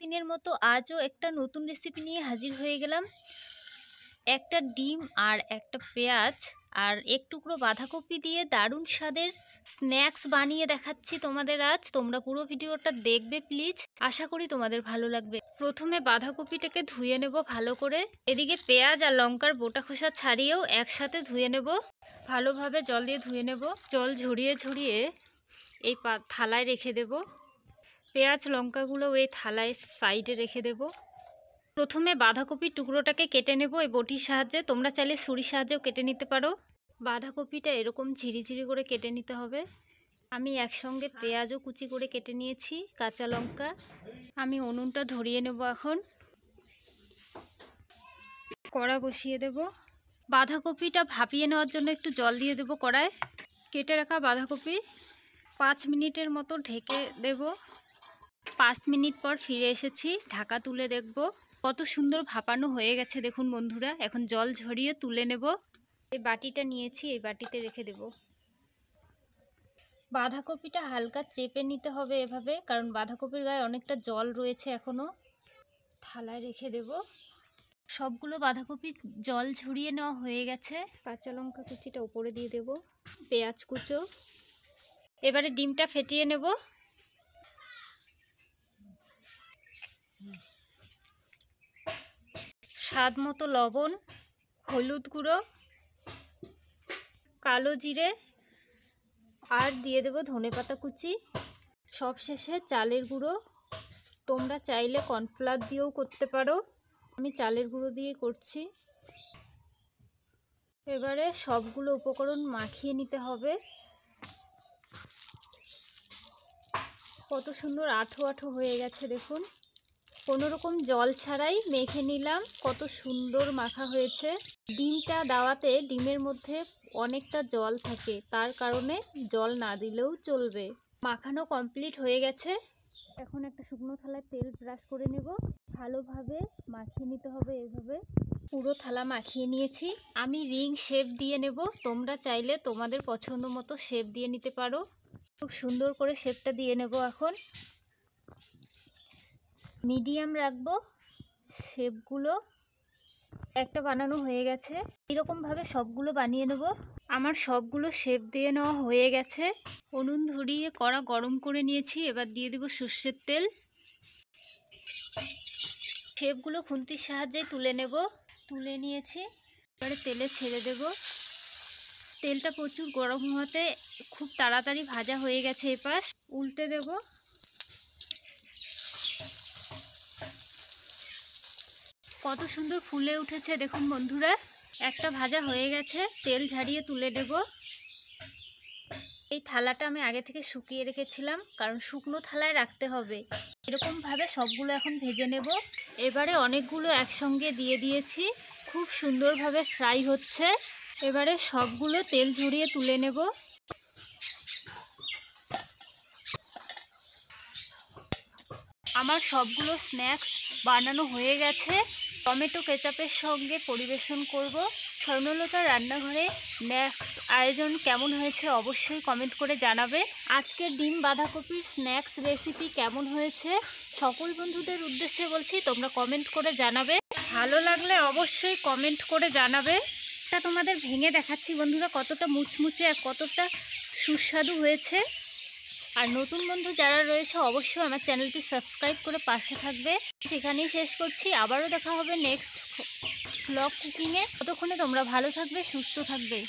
প্রতিদিনের মতো আজও একটা নতুন রেসিপি নিয়ে হাজির হয়ে গেলাম। একটা ডিম আর একটা পেঁয়াজ আর এক টুকরো বাঁধাকপি দিয়ে দারুণ স্বাদের স্ন্যাক্স বানিয়ে দেখাচ্ছি তোমাদের আজ। তোমরা পুরো ভিডিওটা দেখবে প্লিজ, আশা করি তোমাদের ভালো লাগবে। প্রথমে বাঁধাকপিটাকে ধুয়ে নেব ভালো করে। এদিকে পেঁয়াজ আর লঙ্কার বোটা খোসা ছাড়িয়েও একসাথে ধুয়ে নেব, ভালোভাবে জল দিয়ে ধুয়ে নেব। জল ঝরিয়ে ঝরিয়ে এই থালায় রেখে দেব। পেঁয়াজ লঙ্কাগুলো এই থালায় সাইডে রেখে দেব। প্রথমে বাঁধাকপির টুকরোটাকে কেটে নেব এই বটির সাহায্যে। তোমরা চাইলে ছুরির সাহায্যেও কেটে নিতে পারো। বাঁধাকপিটা এরকম ঝিরিঝিরি করে কেটে নিতে হবে। আমি একসঙ্গে পেঁয়াজও কুচি করে কেটে নিয়েছি, কাঁচা লঙ্কা। আমি উনুনটা ধরিয়ে নেব এখন। কড়া বসিয়ে দেব। বাঁধাকপিটা ভাপিয়ে নেওয়ার জন্য একটু জল দিয়ে দেব কড়ায়। কেটে রাখা বাঁধাকপি 5 মিনিটের মতো ঢেকে দেব। 5 মিনিট পর ফিরে এসেছি, ঢাকা তুলে দেখব কত সুন্দর ভাপানো হয়ে গেছে। দেখুন বন্ধুরা, এখন জল ঝরিয়ে তুলে নেব। এই বাটিটা নিয়েছি, এই বাটিতে রেখে দেব। বাঁধাকপিটা হালকা চেপে নিতে হবে এভাবে, কারণ বাঁধাকপির গায়ে অনেকটা জল রয়েছে এখনও। থালায় রেখে দেব। সবগুলো বাঁধাকপি জল ঝরিয়ে নেওয়া হয়ে গেছে। কাঁচা লঙ্কা কুচিটা উপরে দিয়ে দেব, পেঁয়াজ কুচো। এবারে ডিমটা ফেটিয়ে নেব। স্বাদ মতো লবণ, হলুদ গুঁড়ো, কালো জিরে আর দিয়ে দেব ধনেপাতা কুচি। সবশেষে চালের গুঁড়ো। তোমরা চাইলে কর্নফ্লাওয়ার দিয়েও করতে পারো, আমি চালের গুঁড়ো দিয়ে করছি। এবারে সবগুলো উপকরণ মাখিয়ে নিতে হবে। কত সুন্দর আঠো আঠো হয়ে গেছে দেখুন, কোনো রকম জল ছাড়াই মেখে নিলাম। কত সুন্দর মাখা হয়েছে। ডিমটা দেওয়াতে ডিমের মধ্যে অনেকটা জল থাকে, তার কারণে জল না দিলেও চলবে। মাখানো কমপ্লিট হয়ে গেছে। এখন একটা শুকনো থালায় তেল ব্রাশ করে নেব। ভালোভাবে মাখিয়ে নিতে হবে এভাবে। পুরো থালা মাখিয়ে নিয়েছি। আমি রিং শেপ দিয়ে নেব। তোমরা চাইলে তোমাদের পছন্দ মতো শেপ দিয়ে নিতে পারো। খুব সুন্দর করে শেপটা দিয়ে নেব। এখন মিডিয়াম রাখবো শেপগুলো। একটা বানানো হয়ে গেছে, এরকমভাবে সবগুলো বানিয়ে নেব। আমার সবগুলো শেপ দিয়ে নেওয়া হয়ে গেছে। উনুন ধরিয়ে কড়া গরম করে নিয়েছি, এবার দিয়ে দেব সর্ষের তেল। শেপগুলো খুন্তির সাহায্যে তুলে নেব। তুলে নিয়েছি, এবারে তেলে ছেড়ে দেব। তেলটা প্রচুর গরম হতে খুব তাড়াতাড়ি ভাজা হয়ে গেছে। এপাশ উল্টে দেব। কত সুন্দর ফুলে উঠেছে দেখুন বন্ধুরা। একটা ভাজা হয়ে গেছে, তেল ঝাড়িয়ে তুলে নেব। এই থালাটা আমি আগে থেকে শুকিয়ে রেখেছিলাম, কারণ শুকনো থালায় রাখতে হবে। এরকমভাবে সবগুলো এখন ভেজে নেব। এবারে অনেকগুলো একসঙ্গে দিয়ে দিয়েছি, খুব সুন্দরভাবে ফ্রাই হচ্ছে। এবারে সবগুলো তেল ঝরিয়ে তুলে নেব। আমার সবগুলো স্ন্যাক্স বানানো হয়ে গেছে। টমেটো কেচাপের সঙ্গে পরিবেশন করব। স্বর্ণলতা রান্নাঘরে স্ন্যাক্স আয়োজন কেমন হয়েছে অবশ্যই কমেন্ট করে জানাবে। আজকের ডিম বাঁধাকপির স্ন্যাক্স রেসিপি কেমন হয়েছে সকল বন্ধুদের উদ্দেশ্যে বলছি, তোমরা কমেন্ট করে জানাবে। ভালো লাগলে অবশ্যই কমেন্ট করে জানাবে। এটা তোমাদের ভেঙে দেখাচ্ছি বন্ধুরা, কতটা মুচমুচে আর কতটা সুস্বাদু হয়েছে। আর নতুন বন্ধু যারা রয়েছে অবশ্যই আমার চ্যানেলটি সাবস্ক্রাইব করে পাশে থাকবে। সেখানেই শেষ করছি, আবারও দেখা হবে নেক্সট ব্লগ কুকিংয়ে। ততক্ষণে তোমরা ভালো থাকবে, সুস্থ থাকবে।